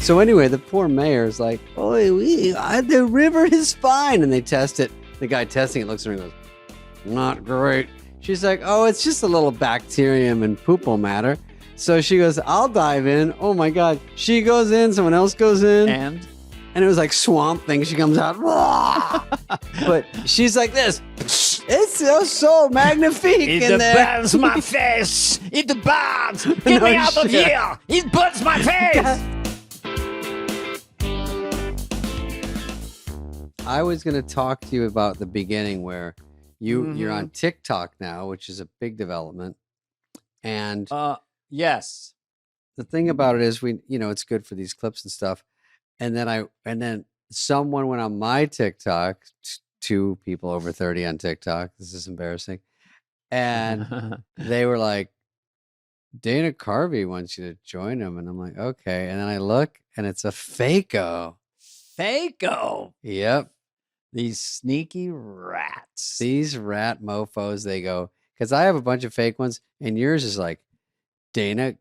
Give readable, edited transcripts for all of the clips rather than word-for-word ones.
So anyway, the poor mayor's like, "Oh, the river is fine," and they test it. The guy testing it looks at her and goes, "Not great." She's like, "Oh, it's just a little bacterium and poop will matter." So she goes, "I'll dive in." Oh my God. She goes in, someone else goes in. And it was like Swamp Thing. She comes out. But she's like this. It's so magnifique in there. burns my face. It burns. Get me out of here. It burns my face. I was going to talk to you about the beginning where you're on TikTok now, which is a big development. And yes, the thing about it is it's good for these clips and stuff. And then someone went on my TikTok, 2 people over 30 on TikTok. This is embarrassing. And they were like, Dana Carvey wants you to join him. And I'm like, okay. And then I look and it's a Fako. Fako. Yep. These sneaky rats. These rat mofos, they go, because I have a bunch of fake ones, and yours is like Dana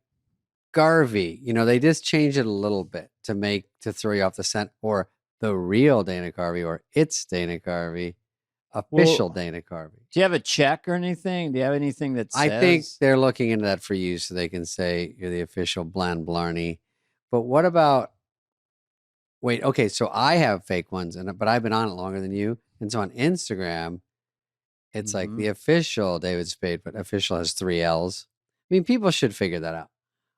Carvey. They just change it a little bit to throw you off the scent, or the real Dana Carvey, or it's Dana Carvey, official Dana Carvey. Do you have a check or anything? Do you have anything that says? I think they're looking into that for you so they can say you're the official Bland Blarney. But what about... Wait, okay, so I have fake ones, but I've been on it longer than you. And so on Instagram, it's like the official David Spade, but official has 3 L's. I mean, people should figure that out.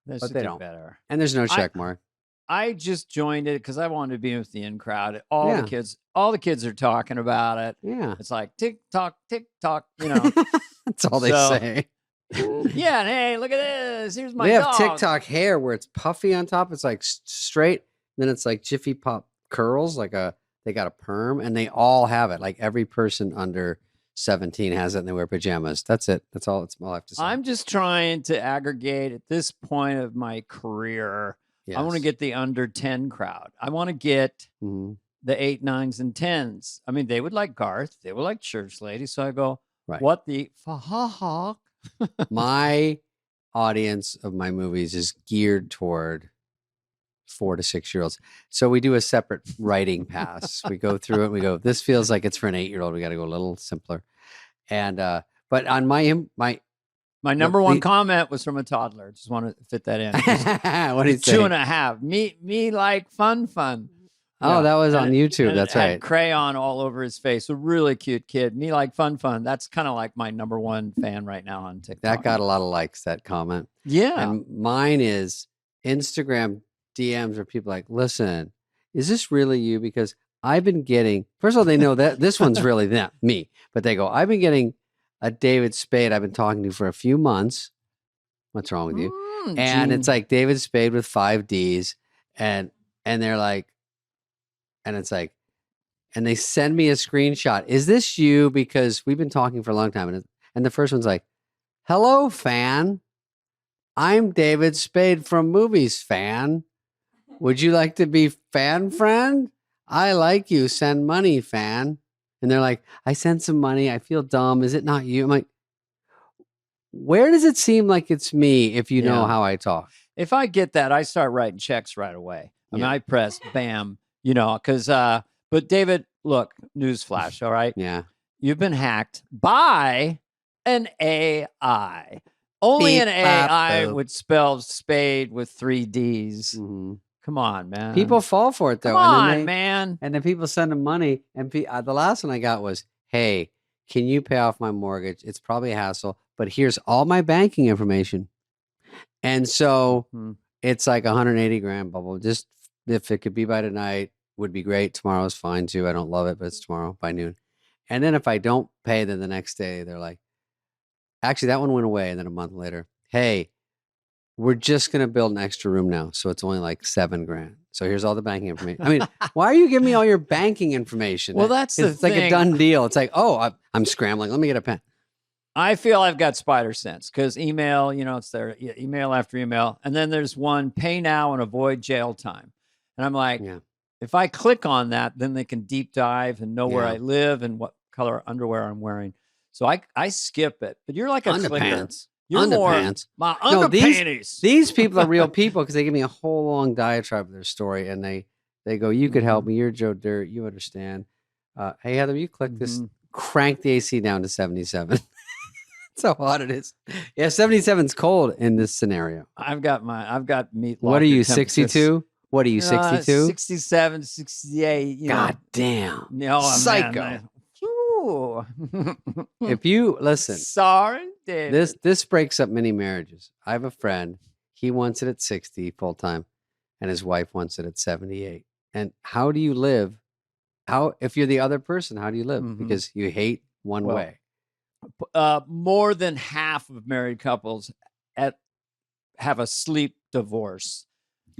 But they don't. Better. And there's no check mark. I just joined it because I wanted to be with the in crowd. All the kids are talking about it. Yeah. It's like TikTok, TikTok, That's all they say. Yeah, and hey, look at this. Here's my They have dog. TikTok hair where it's puffy on top. It's like straight. Then it's like Jiffy Pop curls, they got a perm, and they all have it. Like every person under 17 has it, and they wear pajamas. That's it. That's all I have to say. I'm just trying to aggregate at this point of my career. Yes. I want to get the under 10 crowd. I want to get the 8, 9s, and 10s. I mean, they would like Garth. They would like Church Lady. So I go, what the fuck? My audience of my movies is geared toward 4 to 6-year-olds. So we do a separate writing pass. We go through it. We go, this feels like it's for an 8-year-old. We got to go a little simpler. And, but on my number one comment was from a toddler. Just want to fit that in. What did he say? 2.5. Me like fun. Oh, that was on YouTube. That's right. Crayon all over his face. A really cute kid. Me like fun. That's kind of like my number one fan right now on TikTok. That got a lot of likes, that comment. Yeah. And mine is Instagram DMs where people like, listen, is this really you? Because I've been getting, first of all, they know that this one's really not me, but they go, I've been getting a David Spade I've been talking to for a few months. What's wrong with you? And it's like David Spade with 5 Ds. And they're like, and it's like, and they send me a screenshot. Is this you? Because we've been talking for a long time. And the first one's like, hello, fan. I'm David Spade from Movies, fan. Would you like to be fan friend? I like you. Send money, fan. And they're like, I sent some money. I feel dumb. Is it not you? I'm like, where does it seem like it's me if you know how I talk? If I get that, I start writing checks right away. I mean, I press bam, because, but David, look, newsflash, all right? Yeah. You've been hacked by an AI. Only an AI would spell Spade with 3 Ds. Mm-hmm. Come on, man. People fall for it, though. Come on, man. And then people send them money. And the last one I got was, hey, can you pay off my mortgage? It's probably a hassle, but here's all my banking information. And so it's like 180 grand bubble. Just if it could be by tonight, would be great. Tomorrow is fine, too. I don't love it, but it's tomorrow by noon. And then if I don't pay, then the next day, they're like, actually, that one went away. And then a month later, hey, we're just going to build an extra room now. So it's only like 7 grand. So here's all the banking information. I mean, why are you giving me all your banking information? Well, that's the thing. It's like a done deal. It's like, oh, I'm scrambling. Let me get a pen. I feel I've got spider sense because email, it's there, email after email. And then there's one, pay now and avoid jail time. And I'm like, if I click on that, then they can deep dive and know where I live and what color underwear I'm wearing. So I skip it. But you're like a clicker. You're underpants. More, my underpanties. These people are real people because they give me a whole long diatribe of their story, and they go, "You could help me. You're Joe Dirt. You understand." Hey Heather, you click this. Crank the AC down to 77. That's how hot it is. Yeah, 77's cold in this scenario. I've got meat. What are you, 62? What are you, 62? 67, 68. God damn. No, psycho. If you listen, sorry, David. This breaks up many marriages. I have a friend. He wants it at 60 full time, and his wife wants it at 78. And how do you live? If you're the other person, how do you live? Because you hate one way. More than half of married couples have a sleep divorce.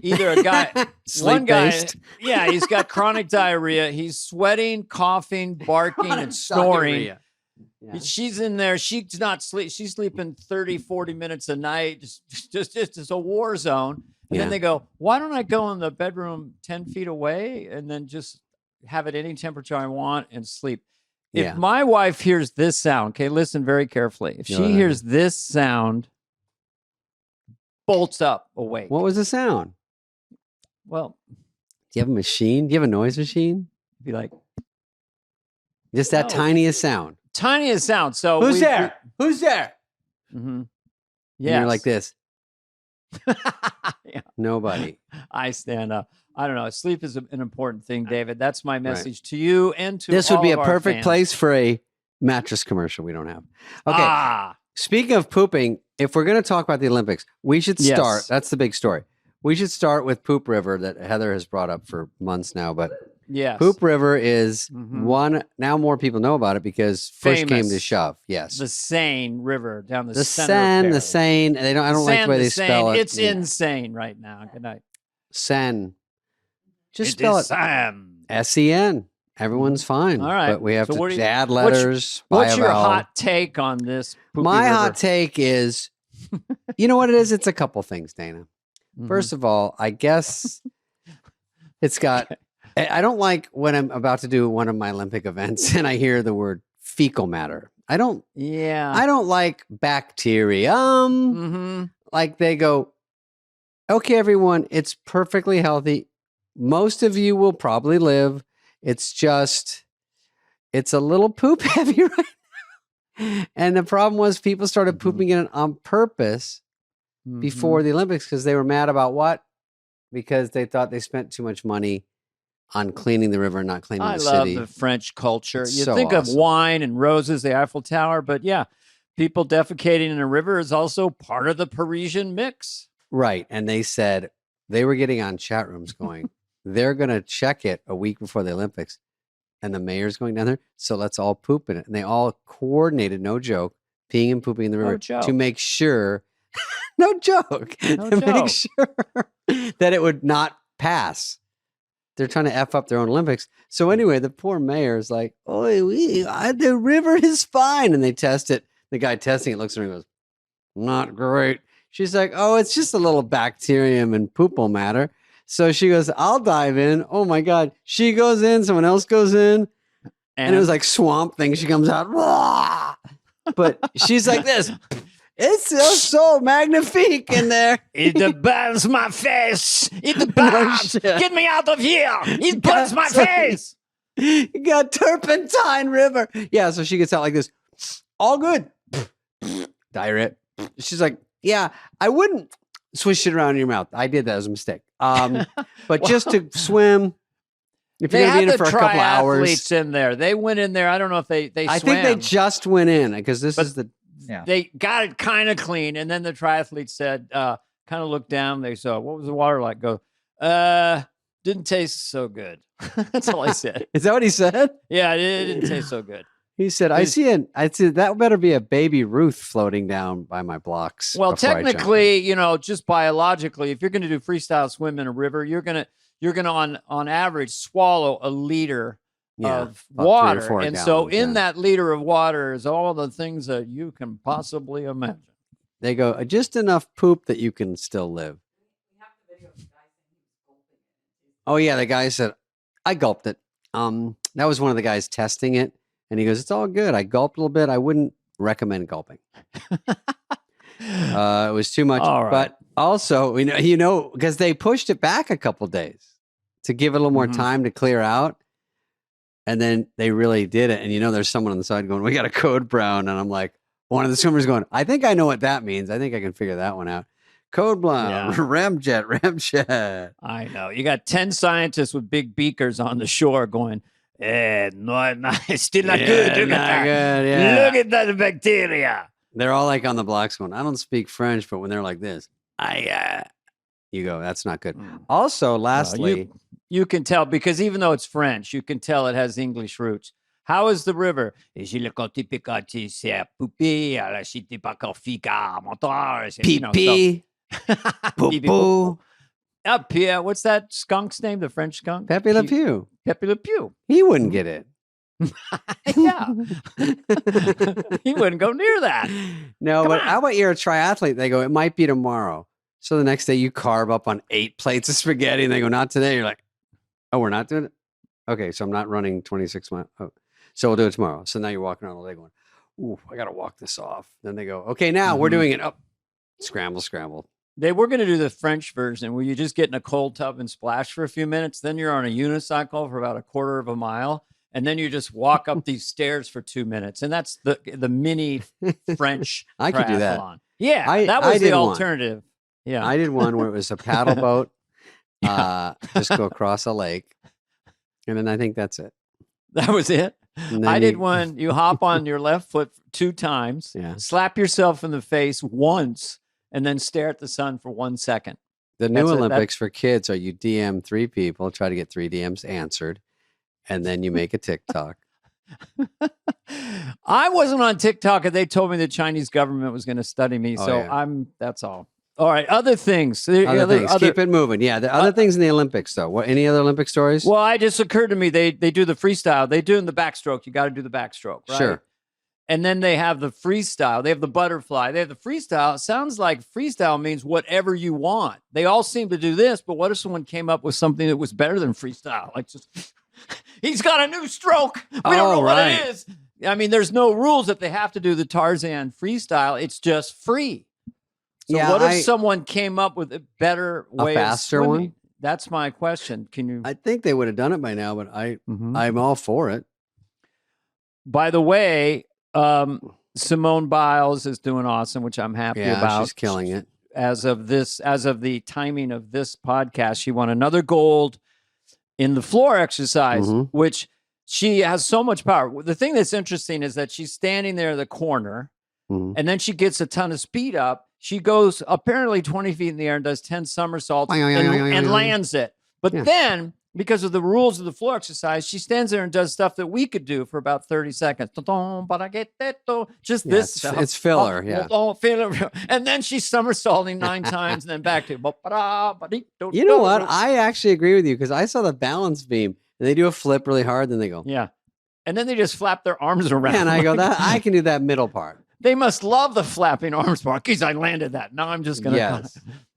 Either a guy, one guy, yeah, he's got chronic diarrhea. He's sweating, coughing, barking, and snoring. Yeah. She's in there. She's not sleep. She's sleeping 30, 40 minutes a night. Just a war zone. And then they go, why don't I go in the bedroom 10 feet away and then just have it any temperature I want and sleep? If my wife hears this sound, okay, listen very carefully. If she hears this sound, bolts up awake. What was the sound? Well, do you have a machine? Do you have a noise machine? Be like, just that tiniest sound. Tiniest sound. So who's there? Who's there? Mm-hmm. Yeah, you're like this. Yeah. Nobody. I stand up. I don't know. Sleep is an important thing, David. That's my message to you and to this would be a our perfect fans. Place for a mattress commercial we don't have. Okay. Speaking of pooping, if we're going to talk about the Olympics, we should start. Yes. That's the big story. We should start with Poop River that Heather has brought up for months now. But Poop River is one. Now more people know about it because push came to shove. Yes. The Seine River down the center Seine, the Seine. I don't like the way they spell it. It's insane right now. Good night. Seine. Just spell it. S-E-N. Everyone's fine. All right. But we have to add letters. What's your hot take on this? My hot take is, you know what it is? It's a couple things, Dana. First of all, I guess it's got, I don't like when I'm about to do one of my Olympic events and I hear the word fecal matter. I don't like bacterium. Like they go, okay, everyone, it's perfectly healthy. Most of you will probably live. It's just, it's a little poop heavy right now. And the problem was people started pooping in it on purpose before the Olympics because they were mad about what? Because they thought they spent too much money on cleaning the river and not cleaning the city. I love the French culture. You think of wine and roses, the Eiffel Tower, but yeah, people defecating in a river is also part of the Parisian mix. Right. And they said they were getting on chat rooms going, they're going to check it a week before the Olympics. And the mayor's going down there. So let's all poop in it. And they all coordinated, no joke, peeing and pooping in the river to make sure, no joke, make sure that it would not pass. They're trying to F up their own Olympics. So anyway, the poor mayor's like, oh, the river is fine. And they test it. The guy testing it looks at her and goes, not great. She's like, oh, it's just a little bacterium and poop will matter. So she goes, I'll dive in. Oh my God. She goes in, someone else goes in. And it was like Swamp Thing. She comes out. Wah! But she's like this. It's so magnifique in there. It burns my face. It burns. Get me out of here. It burns my face. You got turpentine river. Yeah, so she gets out like this. All good. Diarrhea. She's like, yeah, I wouldn't swish it around in your mouth. I did that as a mistake. But just to swim, if you're going to be in it for a couple hours. In there. They went in there. I don't know if they swam. I think they just went in because this is the... Yeah. They got it kind of clean. And then the triathlete said, kind of looked down. They saw, what was the water like? Go, didn't taste so good. That's all I said. Is that what he said? Yeah, it didn't taste so good. He said, I see that better be a baby Ruth floating down by my blocks. Well, technically, just biologically, if you're going to do freestyle swim in a river, you're going to on average swallow a liter of water. And so in that liter of water is all the things that you can possibly imagine. They go, just enough poop that you can still live. Oh yeah. The guy said, I gulped it. That was one of the guys testing it. And he goes, it's all good. I gulped a little bit. I wouldn't recommend gulping. It was too much. All right. But also, because they pushed it back a couple days to give it a little more time to clear out. And then they really did it. And there's someone on the side going, we got a code brown. And I'm like, one of the swimmers going, I think I know what that means. I think I can figure that one out. Code brown, ramjet. I know. You got 10 scientists with big beakers on the shore going, no, it's still not good. Look at that. Yeah. Look at that bacteria. They're all like on the blocks going, I don't speak French, but when they're like this, you go, that's not good. Also, lastly, you can tell, because even though it's French, you can tell it has English roots. How is the river? Pipi. Poo-poo. Up here, what's that skunk's name? The French skunk? Pepe Le Pew. Pepe Le Pew. He wouldn't get it. Yeah. He wouldn't go near that. No, but how about you're a triathlete? They go, it might be tomorrow. So the next day you carve up on 8 plates of spaghetti and they go, not today. You're like, oh, we're not doing it? Okay, so I'm not running 26 miles. Oh, so we'll do it tomorrow. So now you're walking around all day going, ooh, I got to walk this off. Then they go, okay, now we're doing it. Oh, scramble. They were going to do the French version where you just get in a cold tub and splash for a few minutes. Then you're on a unicycle for about a quarter of a mile. And then you just walk up these stairs for 2 minutes. And that's the mini French I could do that. Yeah, that was the alternative. Yeah, I did one where it was a paddle boat. Just go across a lake. And then I think that's it. That was it? I did one. You hop on your left foot 2 times, slap yourself in the face once, and then stare at the sun for 1 second. The new Olympics for kids are you DM 3 people, try to get 3 DMs answered, and then you make a TikTok. I wasn't on TikTok, and they told me the Chinese government was going to study me. That's all. All right. Other things. Keep it moving. Yeah. The other things in the Olympics, though. What? Any other Olympic stories? Well, it just occurred to me they do the freestyle. They do in the backstroke. You got to do the backstroke, right? Sure. And then they have the freestyle. They have the butterfly. They have the freestyle. It sounds like freestyle means whatever you want. They all seem to do this, but what if someone came up with something that was better than freestyle? Like just, he's got a new stroke. We don't know what it is. I mean, there's no rules that they have to do the Tarzan freestyle. It's just free. So what if someone came up with a better way of swimming? One? That's my question. Can you? I think they would have done it by now, but I'm all for it. By the way, Simone Biles is doing awesome, which I'm happy about. She's killing it. As of the timing of this podcast, she won another gold in the floor exercise, which she has so much power. The thing that's interesting is that she's standing there in the corner, and then she gets a ton of speed up. She goes apparently 20 feet in the air and does 10 somersaults and lands it. But then, because of the rules of the floor exercise, she stands there and does stuff that we could do for about 30 seconds. Just this stuff. It's filler, And then she's somersaulting 9 times and then back to... You know what? I actually agree with you because I saw the balance beam and they do a flip really hard, then they go... Yeah. And then they just flap their arms around. And I go, I can do that middle part. They must love the flapping arms part because I landed that. Now I'm just going to...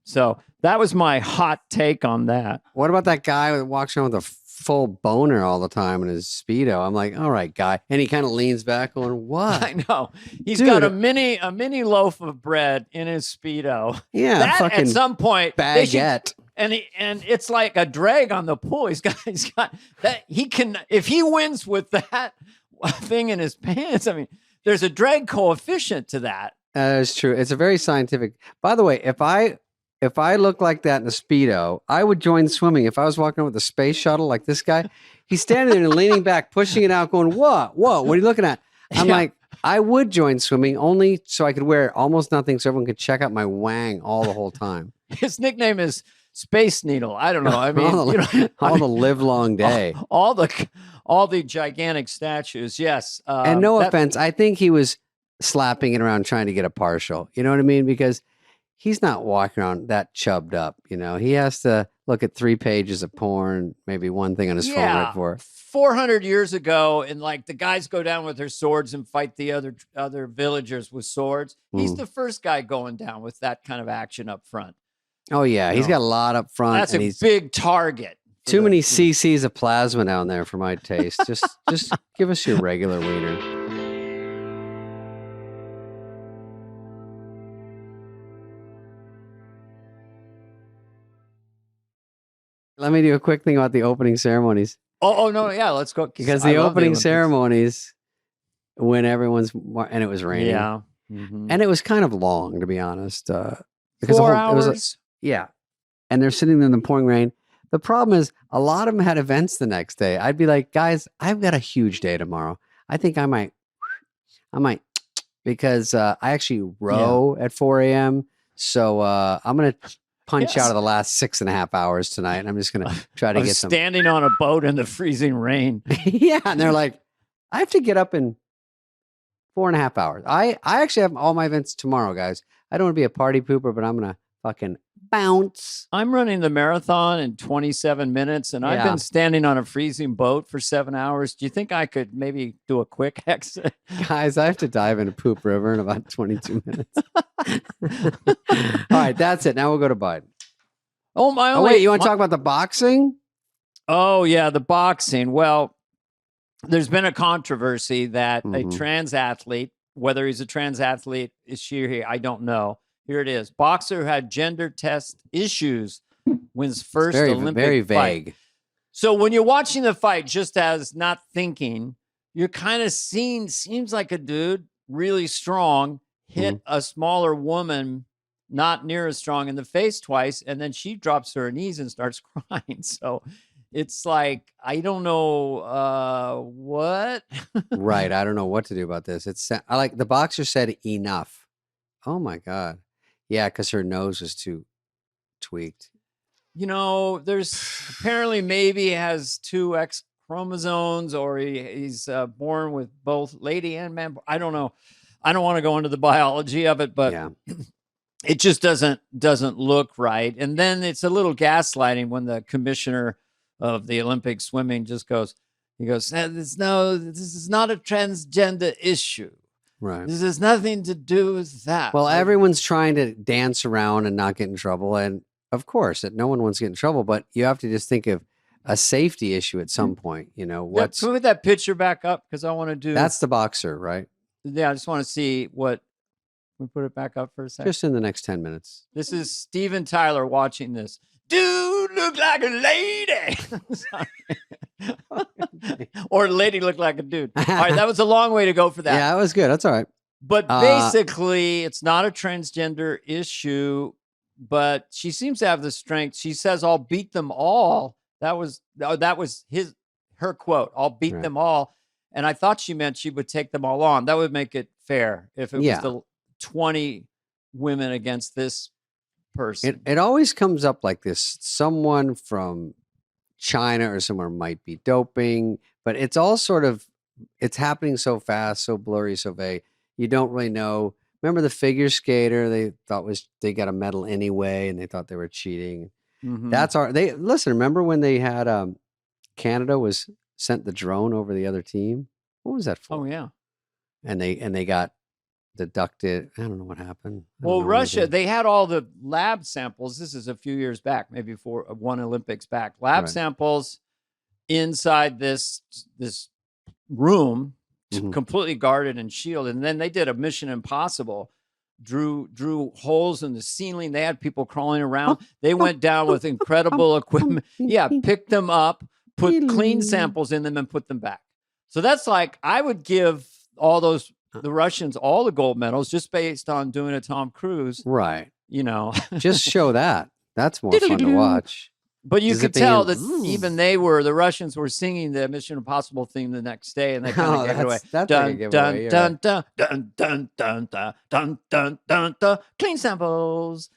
So that was my hot take on that. What about that guy that walks around with a full boner all the time in his Speedo? I'm like, all right, guy. And he kind of leans back going, what? I know. He's got a mini loaf of bread in his Speedo. Yeah. That at some point. Baguette. And it's like a drag on the pool. He's got that. He can, if he wins with that thing in his pants, I mean, there's a drag coefficient to that. That is true. It's a very scientific. By the way, if I look like that in a Speedo, I would join swimming. If I was walking with a space shuttle like this guy, he's standing there and leaning back, pushing it out, going, what are you looking at? I'm like, I would join swimming only so I could wear almost nothing so everyone could check out my wang all the whole time. His nickname is Space Needle. I don't know. I mean, all the live long day. All the gigantic statues. Yes. And no offense, I think he was slapping it around trying to get a partial. You know what I mean? Because he's not walking around that chubbed up. You know, he has to look at 3 pages of porn, maybe one thing on his phone right before. 400 years ago, and like the guys go down with their swords and fight the other villagers with swords. He's the first guy going down with that kind of action up front. Oh yeah, he's got a lot up front. That's a big target. Too many cc's of plasma down there for my taste. Just give us your regular wiener. Let me do a quick thing about the opening ceremonies. Oh no, yeah, let's go. Because the opening ceremonies, when everyone's, and it was raining. Yeah. And it was kind of long, to be honest. Because 4 hours? It was yeah. And they're sitting there in the pouring rain. The problem is a lot of them had events the next day. I'd be like, guys, I've got a huge day tomorrow. I think I might, because I actually row at 4 a.m. So I'm going to punch out of the last 6.5 hours tonight. And I'm just going to try to get standing on a boat in the freezing rain. Yeah. And they're like, I have to get up in 4.5 hours. I actually have all my events tomorrow, guys. I don't want to be a party pooper, but I'm going to fucking bounce. I'm running the marathon in 27 minutes, and I've been standing on a freezing boat for 7 hours. Do you think I could maybe do a quick exit? Guys, I have to dive in a poop river in about 22 minutes. All right, that's it. Now we'll go to Biden. Wait, you want to talk about the boxing? Oh, yeah, the boxing. Well, there's been a controversy that a trans athlete, whether he's a trans athlete, is she or he, I don't know. Here it is. Boxer who had gender test issues wins first Olympic fight. So when you're watching the fight, just as not thinking, you're kind of seeing, seems like a dude really strong hit a smaller woman, not near as strong, in the face twice, and then she drops to her knees and starts crying. So it's like, I don't know what. Right. I don't know what to do about this. I like the boxer said enough. Oh my God. Yeah, because her nose was too tweaked. You know, there's apparently maybe has 2 X chromosomes, or he's born with both lady and man. I don't know. I don't want to go into the biology of it, but it just doesn't look right. And then it's a little gaslighting when the commissioner of the Olympic swimming just goes, this is not a transgender issue. Right. This has nothing to do with that. Well, everyone's trying to dance around and not get in trouble. And of course, no one wants to get in trouble, but you have to just think of a safety issue at some point. You know, can we put that picture back up? Because I want to do. That's the boxer, right? Yeah, I just want to see what. Can we put it back up for a second? Just in the next 10 minutes. This is Steven Tyler watching this. Dude look like a lady. Or lady look like a dude. All right, that was a long way to go for that. Yeah, that was good. That's all right. But basically, it's not a transgender issue, but she seems to have the strength. She says, I'll beat them all. That was her quote. I'll beat them all. And I thought she meant she would take them all on. That would make it fair if it was the 20 women against this person. It always comes up like this. Someone from China or somewhere might be doping, but it's all it's happening so fast, so blurry, so vague. You don't really know. Remember the figure skater they thought they got a medal anyway, and they thought they were cheating. Listen, remember when they had Canada was sent the drone over the other team? What was that for? Oh yeah. And they got deducted. I don't know what happened. Well, Russia, they had all the lab samples. This is a few years back, maybe for one Olympics back. Lab samples inside this room, completely guarded and shielded. And then they did a Mission Impossible, drew holes in the ceiling. They had people crawling around. They went down with incredible equipment. Yeah, picked them up, put clean samples in them, and put them back. So that's like, I would give all the Russians all the gold medals just based on doing a Tom Cruise. Right. You know. Just show that. That's more fun to watch. But you could tell that even the Russians were singing the Mission Impossible theme the next day, and they kind of gave it away. That's dun, like a giveaway. Dun, dun, dun, dun, dun, dun, dun, dun, dun, dun. Clean samples.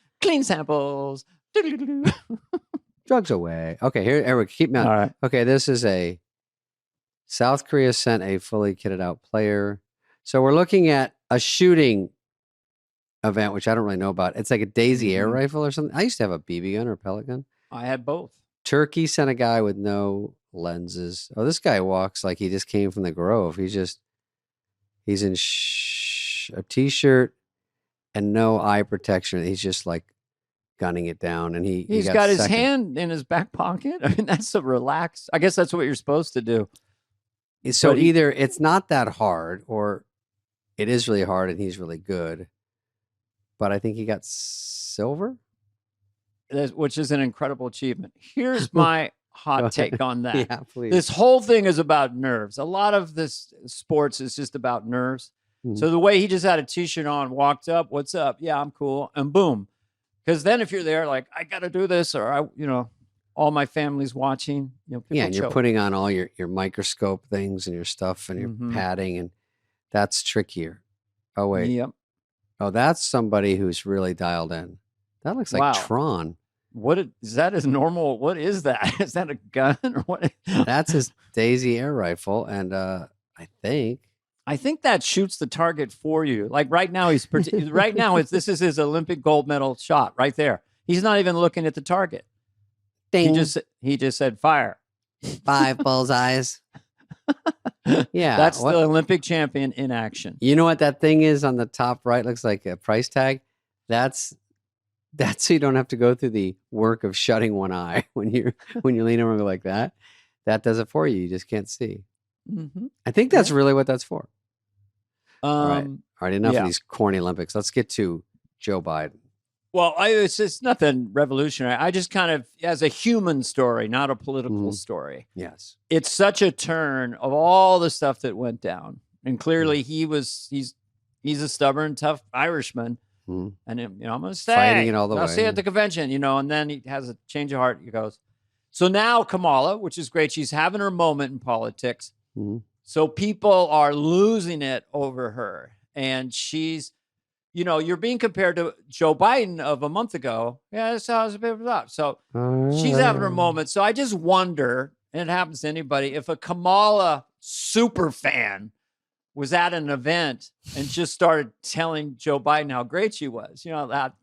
Drugs away. Okay, here, Eric, keep me on. All right. Okay, this is South Korea sent a fully kitted out player. So we're looking at a shooting event, which I don't really know about. It's like a Daisy air rifle or something. I used to have a BB gun or a pellet gun. I had both. Turkey sent a guy with no lenses. Oh, this guy walks like he just came from the Grove. He's in a t-shirt and no eye protection. He's just like gunning it down, and he's got his hand in his back pocket. I mean, that's a relax. I guess that's what you're supposed to do. So either it's not that hard, or it is really hard and he's really good. But I think he got silver. which is an incredible achievement. Here's my hot take on that. Yeah, please. This whole thing is about nerves. A lot of this sports is just about nerves. So the way he just had a t-shirt on, walked up, what's up? Yeah, I'm cool. And boom. Because then if you're there, like, I got to do this, or all my family's watching, and you're putting on all your microscope things and your stuff and your padding, and that's trickier. Oh, wait. Yep. Oh, that's somebody who's really dialed in. That looks like Tron. Is that his normal? What is that? Is that a gun or what? That's his Daisy air rifle. And I think that shoots the target for you. Like right now, this is his Olympic gold medal shot right there. He's not even looking at the target. Ding. He just said fire. 5 bullseyes. Yeah. That's the Olympic champion in action. You know what that thing is on the top right? Looks like a price tag. That's so you don't have to go through the work of shutting one eye when you lean over like that. That does it for you. You just can't see. I think that's really what that's for. All right. Enough of these corny Olympics. Let's get to Joe Biden. Well, it's nothing revolutionary. I just kind of, as a human story, not a political story. Yes. It's such a turn of all the stuff that went down. And clearly he's a stubborn, tough Irishman. And I'm going to stay. Fighting it all the way. I'll see you at the convention, and then he has a change of heart. He goes. So now Kamala, which is great, she's having her moment in politics. So people are losing it over her. And she's, you're being compared to Joe Biden of a month ago. Yeah, this sounds a bit of that. So she's having her moment. So I just wonder, and it happens to anybody, if a Kamala super fan was at an event and just started telling Joe Biden how great she was. That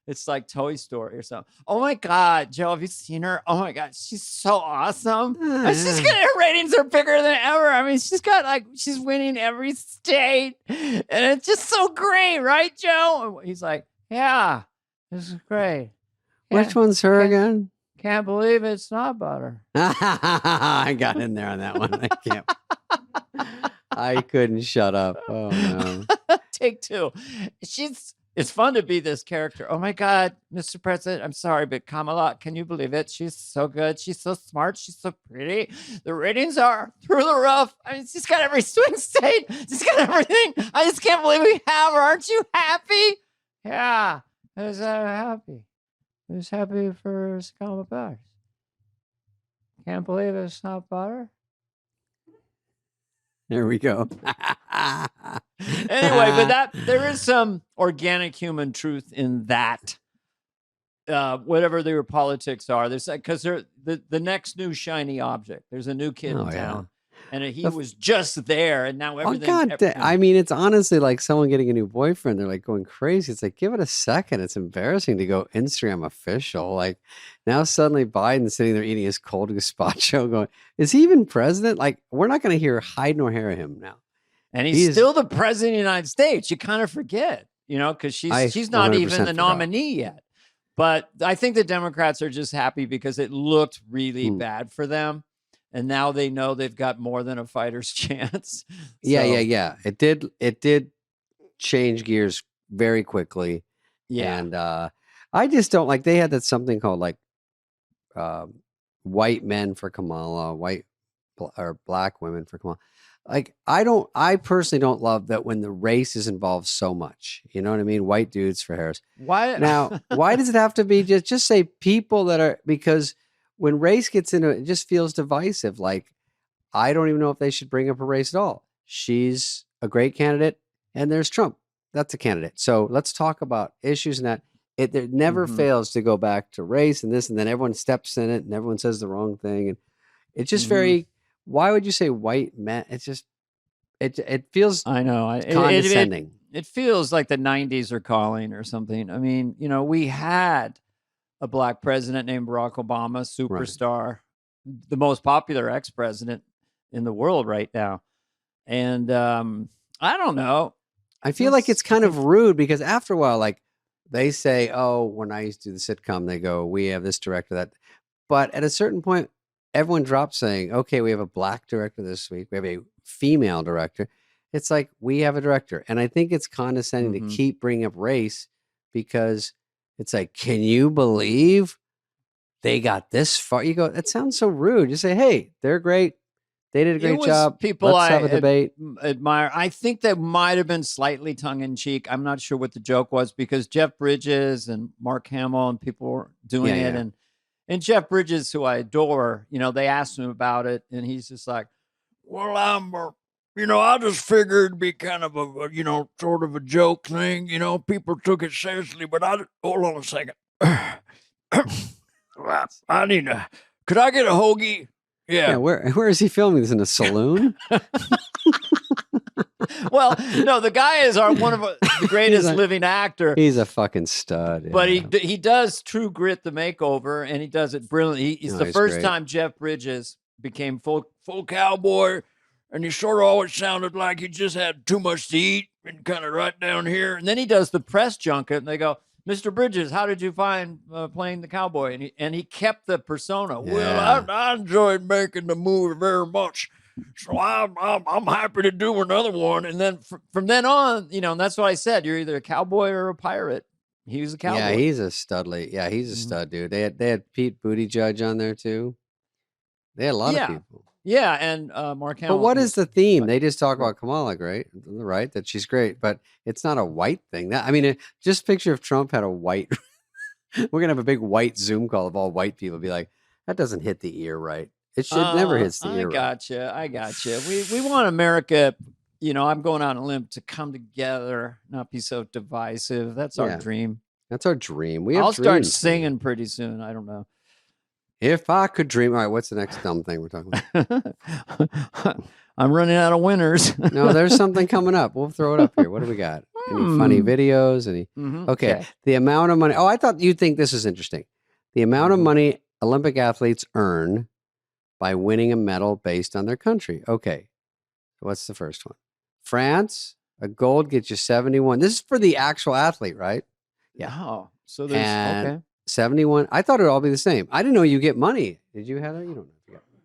it's like Toy Story or something. Oh my God, Joe, have you seen her? Oh my God, she's so awesome. She's got, her ratings are bigger than ever. I mean, she's winning every state. And it's just so great, right, Joe? And he's like, yeah, this is great. Which one's her again? Can't believe it's not butter. I got in there on that one. I can't. I couldn't shut up. Oh no. Take 2. It's fun to be this character. Oh my God, Mr. President, I'm sorry, but Kamala, can you believe it? She's so good. She's so smart. She's so pretty. The ratings are through the roof. I mean, she's got every swing state. She's got everything. I just can't believe we have her. Aren't you happy? Yeah, who's happy? Who's happy for Kamala Harris? Can't believe it's not butter. There we go. Anyway, but there is some organic human truth in that. Whatever their politics are, there's because they're the next new shiny object. There's a new kid in town, and he was just there, and now everything. Oh God! I mean, it's honestly like someone getting a new boyfriend. They're like going crazy. It's like, give it a second. It's embarrassing to go Instagram official. Like now, suddenly Biden's sitting there eating his cold gazpacho, going, "Is he even president?" Like we're not going to hear hide nor hair of him now. And he's still the president of the United States. You kind of forget, because she's not even the nominee yet. But I think the Democrats are just happy because it looked really bad for them. And now they know they've got more than a fighter's chance. Yeah. It did change gears very quickly. Yeah. And I just don't like, they had that something called like white men for Kamala, or black women for Kamala. Like, I personally don't love that when the race is involved so much. You know what I mean? White dudes for Harris. Why? Now, why does it have to be just say people that are, because when race gets into it, it just feels divisive. Like, I don't even know if they should bring up a race at all. She's a great candidate, and there's Trump. That's a candidate. So let's talk about issues and that. It never fails to go back to race and this, and then everyone steps in it, and everyone says the wrong thing. And it's just very... Why would you say white men? It's just, it feels condescending. It feels like the 90s are calling or something. I mean, we had a black president named Barack Obama, superstar, the most popular ex-president in the world right now. And I don't know. I feel like it's kind of rude because after a while, like they say, oh, when I used to do the sitcom, they go, we have this director, that. But at a certain point, everyone drops saying, okay, we have a black director this week. We have a female director. It's like, we have a director. And I think it's condescending to keep bringing up race because It's like, can you believe they got this far? You go, it sounds so rude. You say, hey, they're great. They did a great job. People Let's have a debate. Admire. I think that might have been slightly tongue in cheek. I'm not sure what the joke was because Jeff Bridges and Mark Hamill and people were doing it. Yeah. And Jeff Bridges, who I adore, they asked him about it. And he's just like, well, I just figured it'd be kind of a, sort of a joke thing. People took it seriously, but hold on a second. I need could I get a hoagie? Yeah. Where is he filming this, in a saloon? Well, no, the guy is one of the greatest living actor. He's a fucking stud. But he does True Grit, the makeover, and he does it brilliantly. He's the first time Jeff Bridges became full cowboy, and he sort of always sounded like he just had too much to eat and kind of right down here. And then he does the press junket, and they go, Mr. Bridges, how did you find playing the cowboy? And he kept the persona. Yeah. Well, I enjoyed making the movie very much, so I'm happy to do another one. And then from then on, and that's what I said. You're either a cowboy or a pirate. He was a cowboy. Yeah, he's a studly. Yeah, he's a stud, dude. They had Pete Buttigieg on there too. They had a lot of people. Yeah, and Mark Hamill. But what is the theme? They just talk about Kamala, right? That she's great, but it's not a white thing. Just picture if Trump had a white. We're gonna have a big white Zoom call of all white people. Be like, that doesn't hit the ear right. It should never hits the ear. I gotcha. We want America. I'm going on a limb to come together, not be so divisive. That's our dream. That's our dream. I'll start singing pretty soon. I don't know. If I could dream. All right, what's the next dumb thing we're talking about? I'm running out of winners. No, there's something coming up. We'll throw it up here. What do we got? Any funny videos? Okay. The amount of money. Oh, I thought you'd think this is interesting. The amount of money Olympic athletes earn by winning a medal based on their country. Okay. What's the first one? France, a gold gets you 71. This is for the actual athlete, right? Yeah. Oh, so there's okay. 71. I thought it'd all be the same. I didn't know you get money. Did you, Heather? You don't know.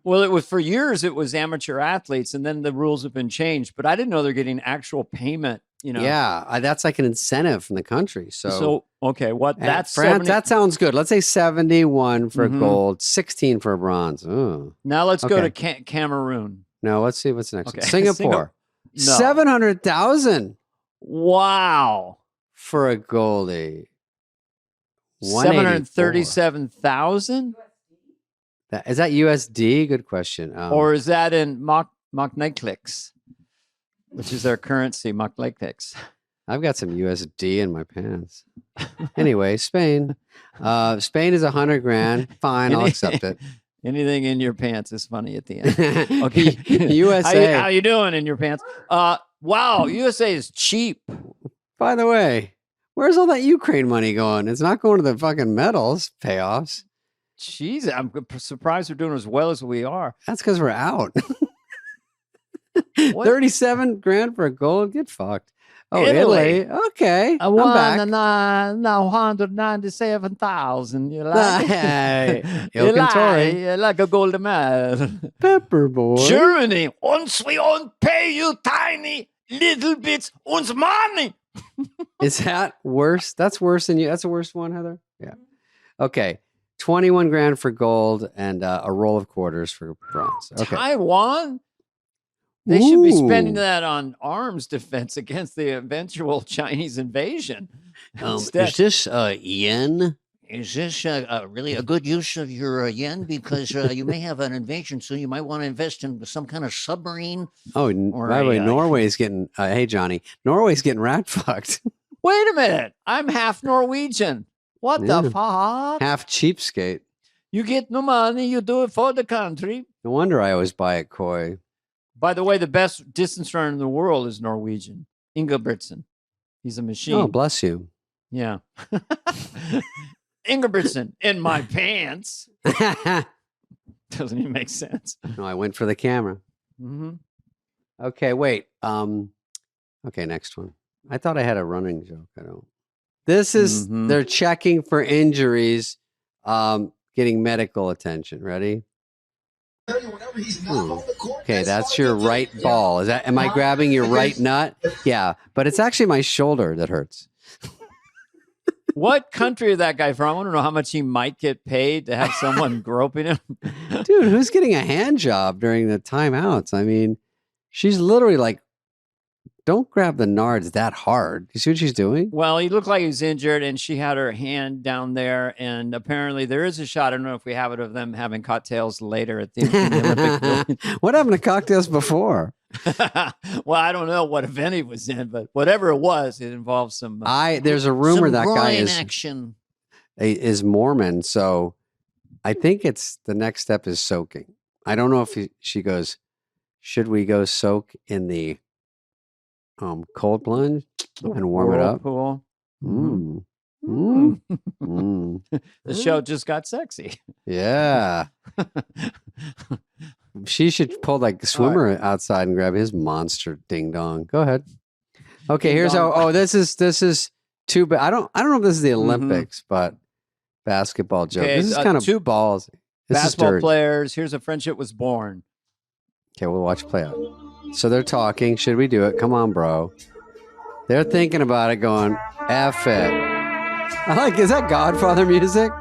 Well, it was for years. It was amateur athletes, and then the rules have been changed. But I didn't know they're getting actual payment. Yeah, that's like an incentive from the country. So okay, that's France. That sounds good. Let's say 71 for gold, 16 for bronze. Ooh. Now let's go to Cameroon. No, let's see what's next. Okay. Singapore, 700,000. Wow, for a goldie. 737,000. Is that USD? Good question. Or is that in Maknaikliks, which is their currency, Maknaikliks? I've got some USD in my pants. Anyway, Spain. Spain is 100 grand. Fine, I'll accept it. Anything in your pants is funny at the end. Okay, USA. How you doing in your pants? Wow, USA is cheap. By the way, where's all that Ukraine money going? It's not going to the fucking medals payoffs. Jeez, I'm surprised we're doing as well as we are. That's because we're out. 37 grand for a gold? Get fucked. Oh, Italy. Okay. I won 197,000. You like it? Like a gold medal. Pepper boy. Germany. Once we won't pay you tiny little bits uns money. Is that worse? That's worse than you. That's the worst one, Heather? Yeah. Okay. 21 grand for gold and a roll of quarters for bronze. Okay. Taiwan? They should be spending that on arms defense against the eventual Chinese invasion. Is this yen? Is this really a good use of your yen? Because you may have an invasion soon. You might want to invest in some kind of submarine. Oh, by the way, Norway's getting, hey, Johnny, Norway's getting rat fucked. Wait a minute. I'm half Norwegian. What the fuck? Half cheapskate. You get no money. You do it for the country. No wonder I always buy it coy. By the way, the best distance runner in the world is Norwegian. Ingebrigtsen. He's a machine. Oh, bless you. Yeah. Ingebrigtsen in my pants. Doesn't even make sense. No, I went for the camera. Mm-hmm. Okay, wait. Okay, next one. I thought I had a running joke. I don't. This is, they're checking for injuries, getting medical attention. Ready? Okay, that's your right ball. Am I grabbing your right nut? Yeah, but it's actually my shoulder that hurts. What country is that guy from? I want to know how much he might get paid to have someone groping him. Dude, who's getting a hand job during the timeouts? I mean, she's literally like, don't grab the nards that hard. You see what she's doing? Well, he looked like he was injured, and she had her hand down there. And apparently, there is a shot. I don't know if we have it of them having cocktails later at the Olympic. What happened to cocktails before? Well, I don't know what event he was in, but whatever it was, it involved some. There's a rumor that guy is Mormon, so I think it's the next step is soaking. I don't know if she goes, should we go soak in the cold plunge and warm it up? Pool. Mm. Mm. Mm. The show just got sexy. Yeah. She should pull like a swimmer outside and grab his monster ding dong. Go ahead. Okay, Ding here's dong. how. Oh, this is too bad. I don't know if this is the Olympics, but basketball joke. Okay, This is kind of two ballsy. This is Basketball dirty. players. Here's a friendship was born. Okay, we'll watch play out. So they're talking. Should we do it? Come on, bro. They're thinking about it, going, F it. I like, is that Godfather music?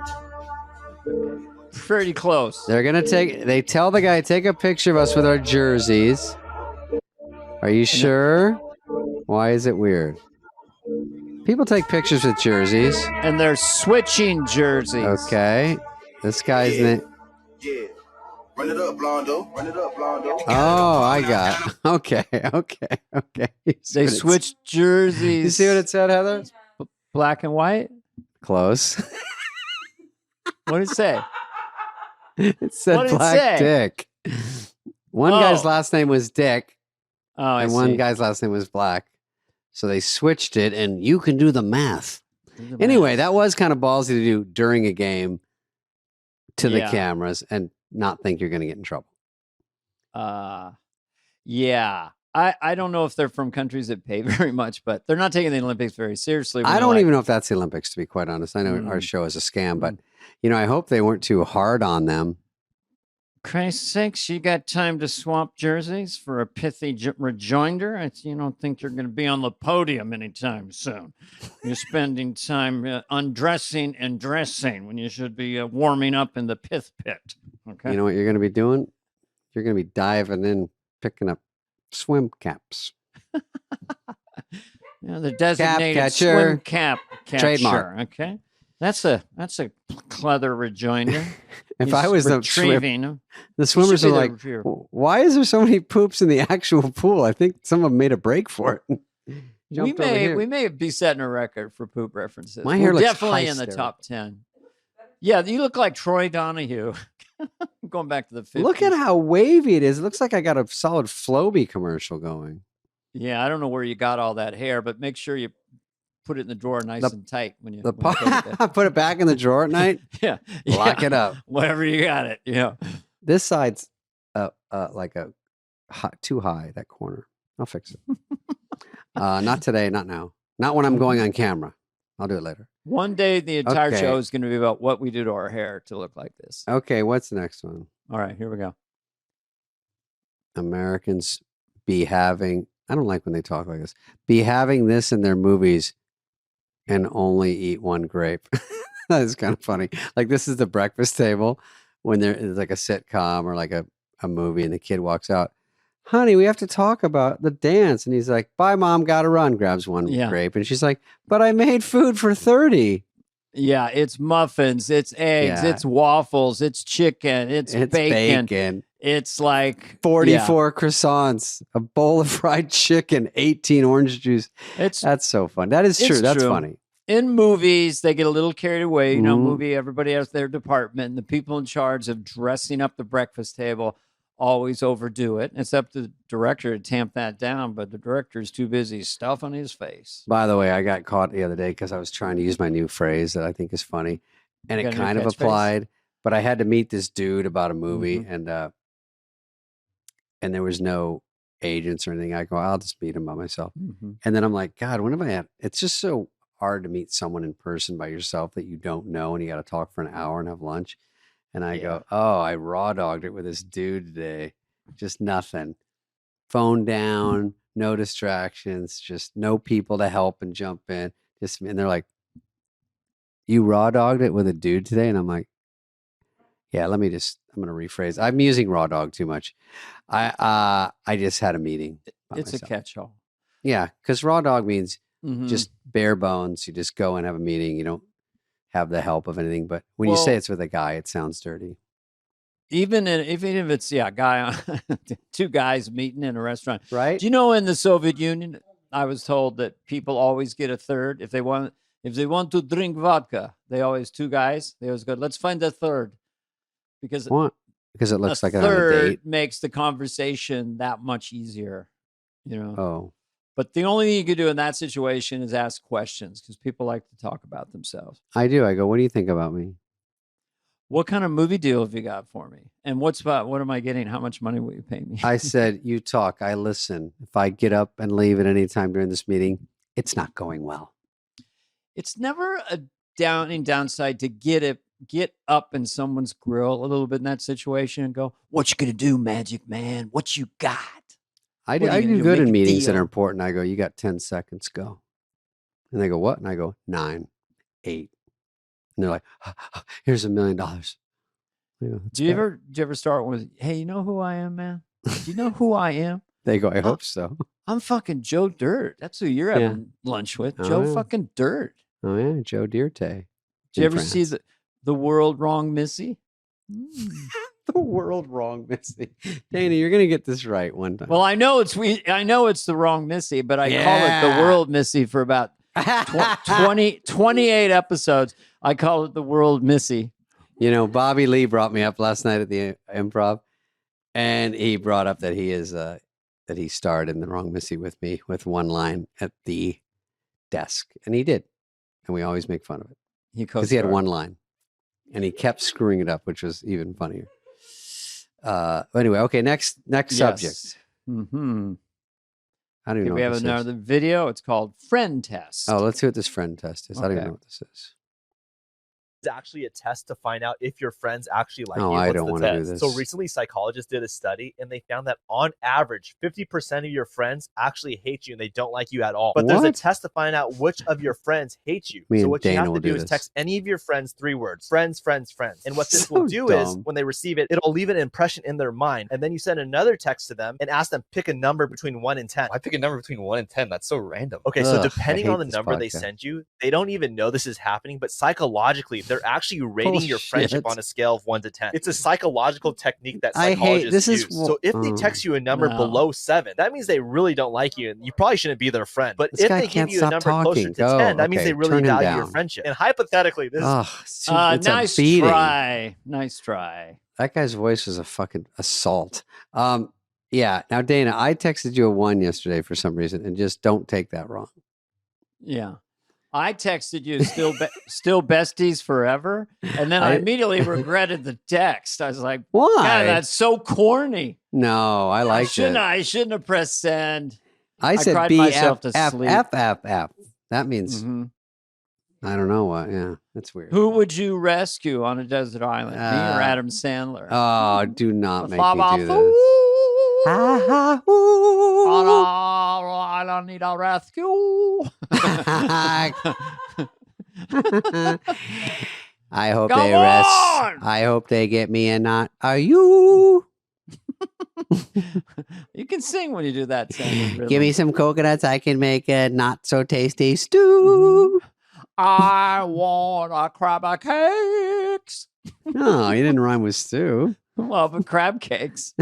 Pretty close. They're going to they tell the guy, take a picture of us with our jerseys. Are you sure? Why is it weird? People take pictures with jerseys. And they're switching jerseys. Okay. This guy's name. Yeah. Run it up, Blondo. Run it up, Blondo. Oh, I got. Okay. They switched jerseys. You see what it said, Heather? Black and white? Close. What did it say? It said What did it Black say? Dick. One guy's last name was Dick, Oh, I and see. one guy's last name was Black. So they switched it, and you can do the math. Anyway, that was kind of ballsy to do during a game to the cameras and not think you're going to get in trouble. Yeah. I don't know if they're from countries that pay very much, but they're not taking the Olympics very seriously. I don't even know if that's the Olympics, to be quite honest. I know our show is a scam, but I hope they weren't too hard on them. Christ's sakes, you got time to swap jerseys for a pithy rejoinder? You don't think you're going to be on the podium anytime soon. You're spending time undressing and dressing when you should be warming up in the pith pit. Okay. You know what you're going to be doing? You're going to be diving in, picking up swim caps. The designated catcher. swim cap catcher. Trademark. Okay. That's a clever rejoinder. If I was retrieving, the swimmers are like, why is there so many poops in the actual pool? I think someone made a break for it. We may be setting a record for poop references. My hair looks definitely in the top 10. Yeah, you look like Troy Donahue. Going back to the 50s. Look at how wavy it is. It looks like I got a solid Flowbee commercial going. Yeah, I don't know where you got all that hair, but make sure you put it in the drawer nice and tight when you, put it back in the drawer at night. Yeah, Lock it up. Wherever you got it. Yeah. This side's like too high. That corner. I'll fix it. Not today. Not now. Not when I'm going on camera. I'll do it later. One day, the entire show is going to be about what we do to our hair to look like this. Okay, what's the next one? All right, here we go. Americans be having, I don't like when they talk like this, be having this in their movies and only eat one grape. That is kind of funny. Like, this is the breakfast table when there is like a sitcom or like a movie and the kid walks out. Honey, we have to talk about the dance. And he's like, bye, Mom, gotta run. Grabs one grape. And she's like, but I made food for 30. Yeah, it's muffins, it's eggs, it's waffles, it's chicken, it's bacon. It's like 44 croissants, a bowl of fried chicken, 18 orange juice. That's so fun. That is true. That's funny. In movies, they get a little carried away. You know, everybody has their department. And the people in charge of dressing up the breakfast table always overdo it. It's up to the director to tamp that down, but the director's too busy stuffing his face. By the way, I got caught the other day because I was trying to use my new phrase that I think is funny, and it kind of applied. But I had to meet this dude about a movie, and there was no agents or anything. I go, I'll just meet him by myself. And then I'm like, God, when have I had? It's just so hard to meet someone in person by yourself that you don't know, and you got to talk for an hour and have lunch. And I go, oh, I raw dogged it with this dude today. Just nothing. Phone down, no distractions, just no people to help and jump in. And they're like, you raw dogged it with a dude today, and I'm like, yeah, I'm gonna rephrase. I'm using raw dog too much. I just had a meeting. It's myself. A catch-all. Yeah, because raw dog means just bare bones. You just go and have a meeting. You don't have the help of anything. But when you say it's with a guy, it sounds dirty. Even if it's guy two guys meeting in a restaurant, right? Do you know in the Soviet Union, I was told that people always get a third if they want to drink vodka. They always two guys. They always go, let's find a third, because it looks like a date makes the conversation that much easier. Oh. But the only thing you could do in that situation is ask questions, because people like to talk about themselves. I do. I go, what do you think about me? What kind of movie deal have you got for me? And what am I getting? How much money will you pay me? I said, you talk, I listen. If I get up and leave at any time during this meeting, it's not going well. It's never a downside to get up in someone's grill a little bit in that situation and go, what you gonna do, Magic Man? What you got? I do good in meetings that are important. I go, you got 10 seconds, go. And they go, what? And I go, 9, 8. And they're like, here's $1 million. Do you ever start with, hey, you know who I am, man? Do you know who I am? They go, I hope so. I'm fucking Joe Dirt. That's who you're having lunch with. Joe fucking Dirt. Oh, yeah. Joe Dirte. Did you ever see the World Wrong Missy? The World Wrong Missy. Dana, you're going to get this right one time. Well, I know it's the Wrong Missy, but I call it the World Missy for about 28 episodes. I call it the World Missy. Bobby Lee brought me up last night at the Improv, and he brought up that he starred in the Wrong Missy with me with one line at the desk, and he did, and we always make fun of it because he had one line, and he kept screwing it up, which was even funnier. Anyway, okay, next subject. Mm-hmm. I don't even know. We have another video. It's called Friend Test. Oh, let's see what this friend test is. I don't even know what this is. It's actually a test to find out if your friends actually like you. I don't want to do this. So recently, psychologists did a study, and they found that on average, 50% of your friends actually hate you, and they don't like you at all. But there's a test to find out which of your friends hate you. So what you have to do is text any of your friends 3 words: friends, friends, friends. And what this will do is, when they receive it, it'll leave an impression in their mind. And then you send another text to them and ask them pick a number between 1 and 10. I pick a number between 1 and 10. That's so random. Okay, so depending on the number they send you, they don't even know this is happening, but psychologically, they're actually rating your friendship on a scale of 1 to 10. It's a psychological technique that psychologists use. So if they text you a number below 7, that means they really don't like you, and you probably shouldn't be their friend. But if they give you a number closer to 10, that means they really value your friendship. And hypothetically, this is nice try. Nice try. That guy's voice was a fucking assault. Yeah. Now, Dana, I texted you a 1 yesterday for some reason, and just don't take that wrong. Yeah. I texted you still besties forever, and then I immediately regretted the text. I was like, "Why? God, that's so corny." No, I liked it. I shouldn't have pressed send. I said cried myself to sleep. F. That means I don't know what. Yeah, that's weird. Who would you rescue on a desert island? Me or Adam Sandler? Oh, do not make me do this. I don't need a rescue. I hope they arrest. I hope they get me and not. Are you? You can sing when you do that. Give me some coconuts. I can make a not so tasty stew. I want a crab cakes. No, you didn't rhyme with stew. Well, but crab cakes.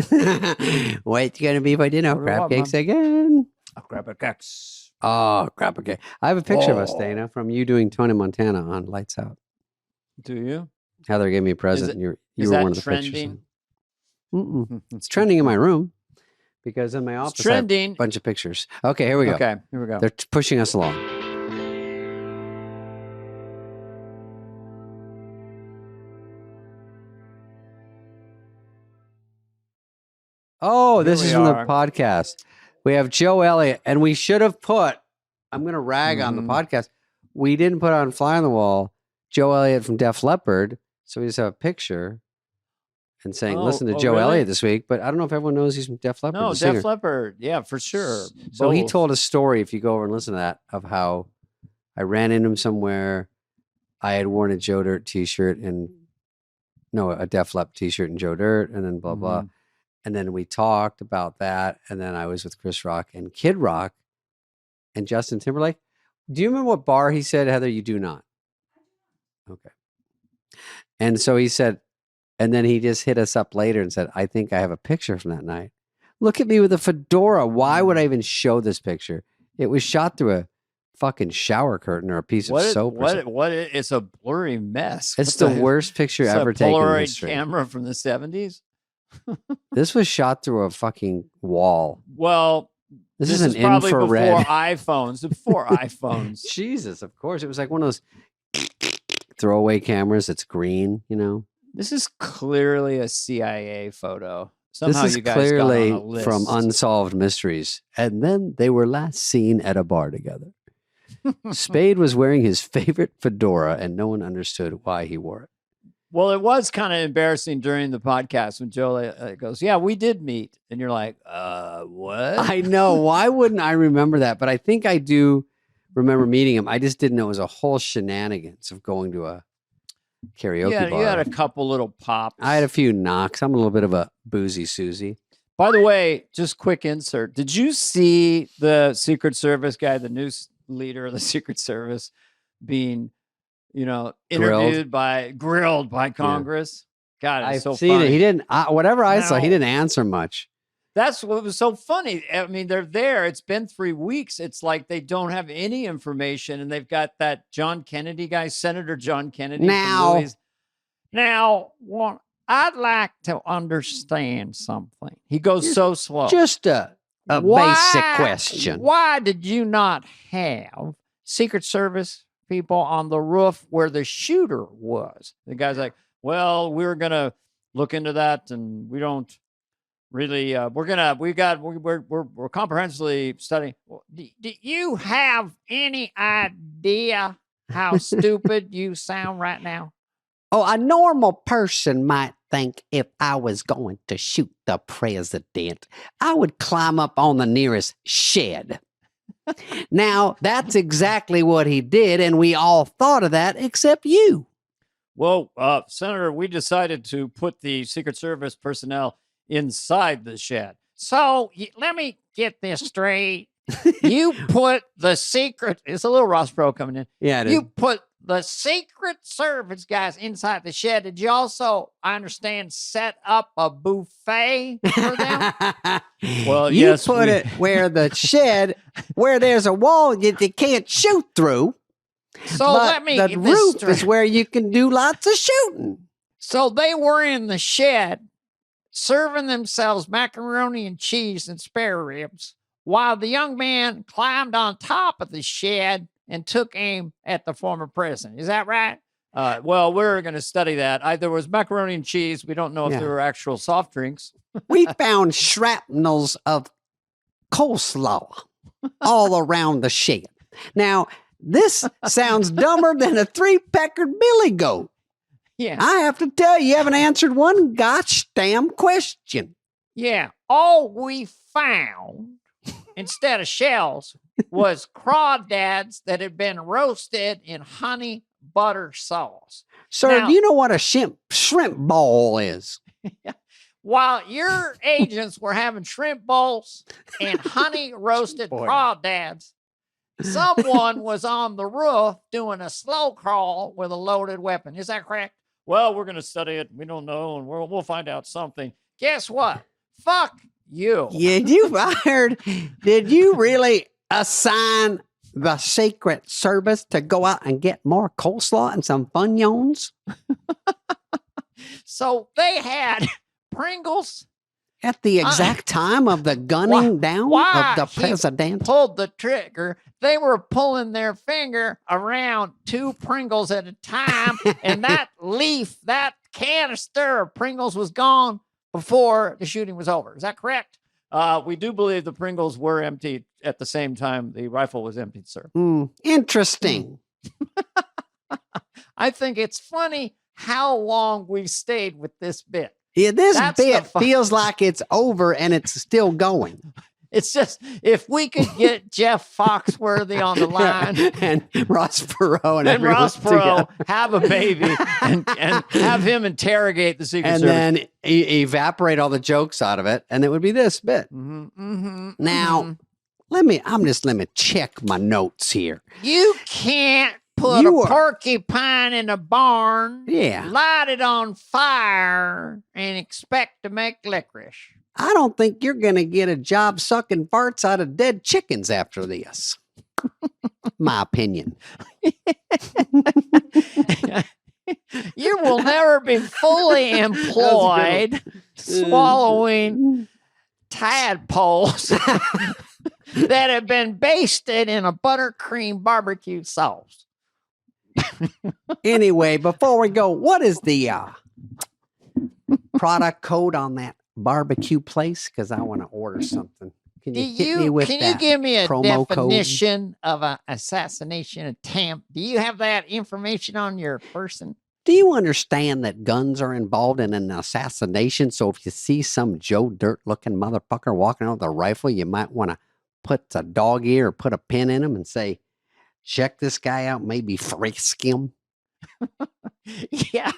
What's gonna be for dinner? Crab cakes again. Crab cakes. Oh, crab cake. I have a picture of us, Dana, from you doing Tony Montana on Lights Out. Do you? Heather gave me a present, and you were one of the trending? pictures. It's trending in my room because in my office I have a bunch of pictures. Okay, here we go. Okay, here we go. They're pushing us along. Oh, this is from the podcast. We have Joe Elliott, and we should have put, I'm going to rag on the podcast. We didn't put on Fly on the Wall, Joe Elliott from Def Leppard. So we just have a picture and saying, listen to Joe Elliott this week. But I don't know if everyone knows he's from Def Leppard. No, Def Leppard. Yeah, for sure. So he told a story, if you go over and listen to that, of how I ran into him somewhere I had worn a Joe Dirt t-shirt and a Def Leppard t-shirt and Joe Dirt, and then blah, blah. And then we talked about that. And then I was with Chris Rock and Kid Rock and Justin Timberlake. Do you remember what bar he said, Heather? You do not. Okay. And so he said, and then he just hit us up later and said, I think I have a picture from that night. Look at me with a fedora. Why would I even show this picture? It was shot through a fucking shower curtain or a piece of soap. It's a blurry mess. It's the worst picture ever taken in Polaroid history. Camera from the 70s. This was shot through a fucking wall. Well, this is an probably infrared. Before iPhones. Jesus, of course. It was like one of those throwaway cameras that's green, This is clearly a CIA photo. Somehow this is you guys clearly got on a list. from Unsolved Mysteries. And then they were last seen at a bar together. Spade was wearing his favorite fedora, and no one understood why he wore it. Well, it was kind of embarrassing during the podcast when Joe goes, yeah, we did meet. And you're like, what? I know. Why wouldn't I remember that? But I think I do remember meeting him. I just didn't know it was a whole shenanigans of going to a karaoke bar. You had a couple little pops. I had a few knocks. I'm a little bit of a boozy Susie. By the way, just quick insert. Did you see the Secret Service guy, the new leader of the Secret Service, being, grilled by Congress? God, it's so seen funny. it. He didn't. Whatever I saw, he didn't answer much. That's what was so funny. I mean, they're there. It's been 3 weeks. It's like they don't have any information, and they've got that John Kennedy guy, Senator John Kennedy. Now, I'd like to understand something. He goes so slow. Just a basic question. Why did you not have Secret Service people on the roof where the shooter was? The guy's like, well, we're going to look into that, and we don't really, we're comprehensively studying. Do you have any idea how stupid you sound right now? Oh, a normal person might think if I was going to shoot the president, I would climb up on the nearest shed. Now, that's exactly what he did, and we all thought of that except you. Well, Senator, we decided to put the Secret Service personnel inside the shed. So let me get this straight. You put the secret, it's a little Ross Pro coming in. Yeah, you put the Secret Service guys inside the shed. Did you also, I understand, set up a buffet for them? Well, you put it where the shed, where there's a wall you can't shoot through. So let me the roof is where you can do lots of shooting. So they were in the shed serving themselves macaroni and cheese and spare ribs while the young man climbed on top of the shed and took aim at the former president. Is that right? Well, we're going to study that. There was macaroni and cheese. We don't know if there were actual soft drinks. We found shrapnels of coleslaw all around the shed. Now, this sounds dumber than a 3-peckered billy goat. Yeah. I have to tell you, you haven't answered one gosh damn question. Yeah. All we found instead of shells was crawdads that had been roasted in honey butter sauce. Sir, do you know what a shrimp bowl is? While your agents were having shrimp bowls and honey roasted crawdads, someone was on the roof doing a slow crawl with a loaded weapon. Is that correct? Well, we're going to study it. We don't know, and we'll find out something. Guess what? Fuck you. Yeah, I heard. Did you really assign the Secret Service to go out and get more coleslaw and some Funyuns? So they had Pringles at the exact time of the gunning down of the president. Pulled the trigger. They were pulling their finger around 2 Pringles at a time, and that canister of Pringles was gone before the shooting was over. Is that correct? We do believe the Pringles were emptied at the same time the rifle was emptied, sir. Interesting. I think it's funny how long we stayed with this bit. Yeah, this bit feels like it's over and it's still going. It's just if we could get Jeff Foxworthy on the line and Ross Perot and Ross Perot have a baby and have him interrogate the Secret Service. And then evaporate all the jokes out of it, and it would be this bit. Now, let me check my notes here. You can't put a porcupine in a barn, light it on fire, and expect to make licorice. I don't think you're going to get a job sucking farts out of dead chickens after this. My opinion. You will never be fully employed swallowing tadpoles that have been basted in a buttercream barbecue sauce. Anyway, before we go, what is the product code on that barbecue place? Because I want to order something. Can you hit me with Can that you give me a promo definition of an assassination attempt? Do you have that information on your person? Do you understand that guns are involved in an assassination? So if you see some Joe Dirt looking motherfucker walking out with a rifle, you might want to put a dog ear or put a pin in him and say, check this guy out, maybe frisk him. Yeah.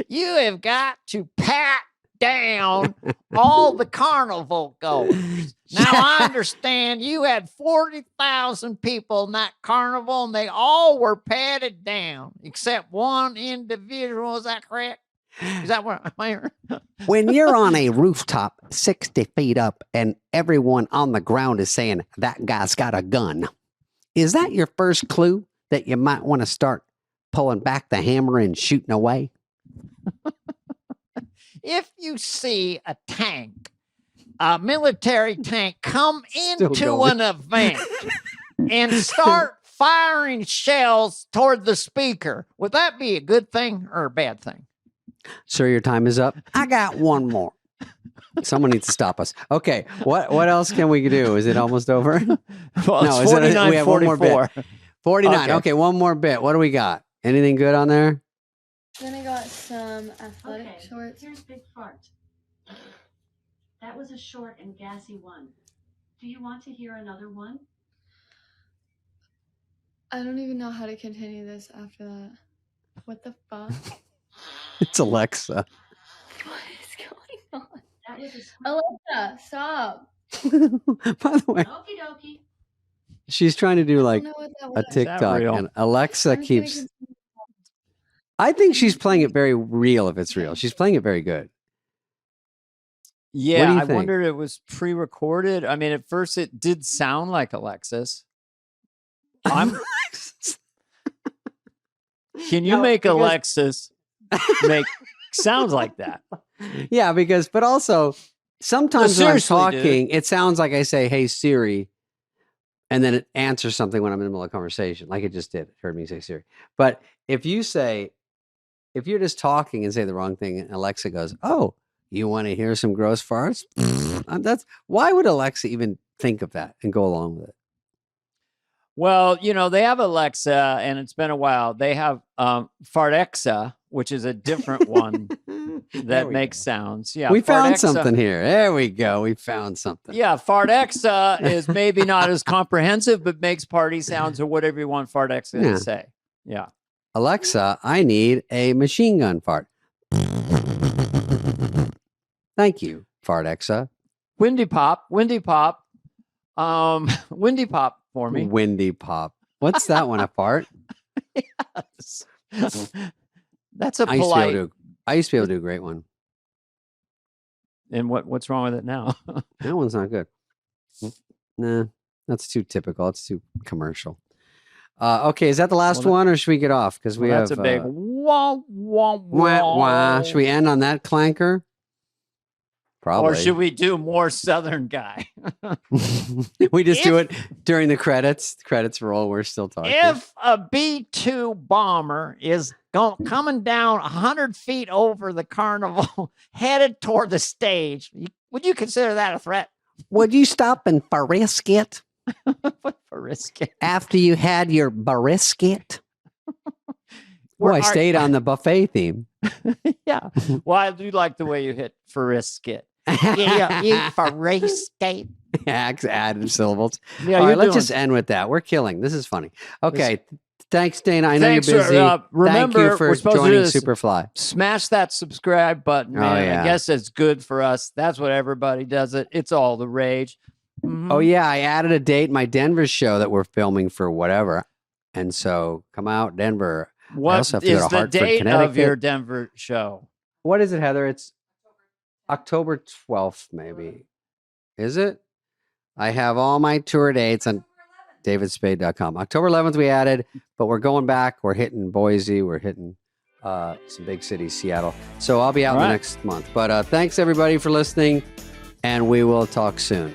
You have got to pat down all the carnival goers. Now, I understand you had 40,000 people in that carnival, and they all were patted down, except one individual. Is that correct? Is that what I'm hearing? When you're on a rooftop 60 feet up and everyone on the ground is saying, that guy's got a gun, is that your first clue that you might want to start pulling back the hammer and shooting away? If you see a tank, a military tank, come into an event and start firing shells toward the speaker, would that be a good thing or a bad thing? Sir, your time is up. I got one more. Someone needs to stop us. Okay, what else can we do? Is it almost over? Well, no, it's 49, we have 44. One more bit. 49. Okay, one more bit. What do we got? Anything good on there? Then I got some athletic shorts. Here's Big Fart. That was a short and gassy one. Do you want to hear another one? I don't even know how to continue this after that. What the fuck? It's Alexa. What is going on? That was Alexa, stop. By the way, okie dokie. She's trying to do like a TikTok, and Alexa keeps. I think she's playing it very real. If it's real, she's playing it very good. Yeah, I wondered it was pre-recorded. I mean, at first it did sound like Alexis. Can you make Alexis make sounds like that? Yeah, but also sometimes when I'm talking, it sounds like I say, "Hey Siri," and then it answers something when I'm in the middle of a conversation, like it just did. It heard me say Siri. But if you're just talking and say the wrong thing, and Alexa goes, "Oh, you want to hear some gross farts?" Why would Alexa even think of that and go along with it? Well, they have Alexa, and it's been a while. They have Fartexa, which is a different one that makes sounds. Yeah, we found something here. There we go. We found something. Yeah, Fartexa is maybe not as comprehensive, but makes party sounds or whatever you want Fartexa to say. Yeah. Alexa, I need a machine gun fart. Thank you, Fartexa. Windy pop for me. Windy pop. What's that one? A fart? Yes. That's a polite. I used to be able to do a great one. And what's wrong with it now? That one's not good. Nah, that's too typical. It's too commercial. Okay, is that the last one, or should we get off? Because we have that's a big wah, wah, wah. Wah. Should we end on that clanker? Probably. Or should we do more Southern guy? We just do it during the credits. The credits roll. We're still talking. If a B-2 bomber is coming down 100 feet over the carnival, headed toward the stage, would you consider that a threat? Would you stop and brisket? Brisket? After you had your brisket? I stayed on the buffet theme. Yeah. Well, I do like the way you hit brisket. Yeah, you brisket. added syllables. Yeah, All right, you're let's doing- just end with that. We're killing. This is funny. Okay. Thanks, Dana. I know Thanks, you're busy. remember, Thank you for we're supposed to do joining this. Superfly. Smash that subscribe button, man. yeah. I guess it's good for us. That's what everybody does it. It's all the rage. Oh, yeah. I added a date in my Denver show that we're filming for whatever. And so come out, Denver. I What also have to go is to the Hartford, date Connecticut. of your Denver show? What is it, Heather? It's October 12th, maybe. Is it? I have all my tour dates on davidspade.com. October 11th we added, but we're going back. We're hitting Boise. We're hitting some big cities, Seattle. So I'll be out in the next month. But thanks, everybody, for listening, and we will talk soon.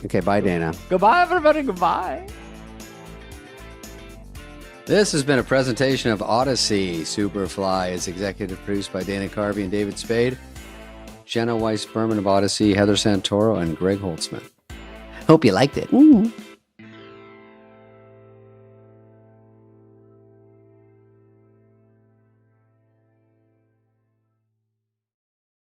Okay, bye, Dana. Goodbye, everybody. Goodbye. This has been a presentation of Odyssey. Superfly is executive produced by Dana Carvey and David Spade, Jenna Weiss-Berman of Odyssey, Heather Santoro, and Greg Holtzman. Hope you liked it.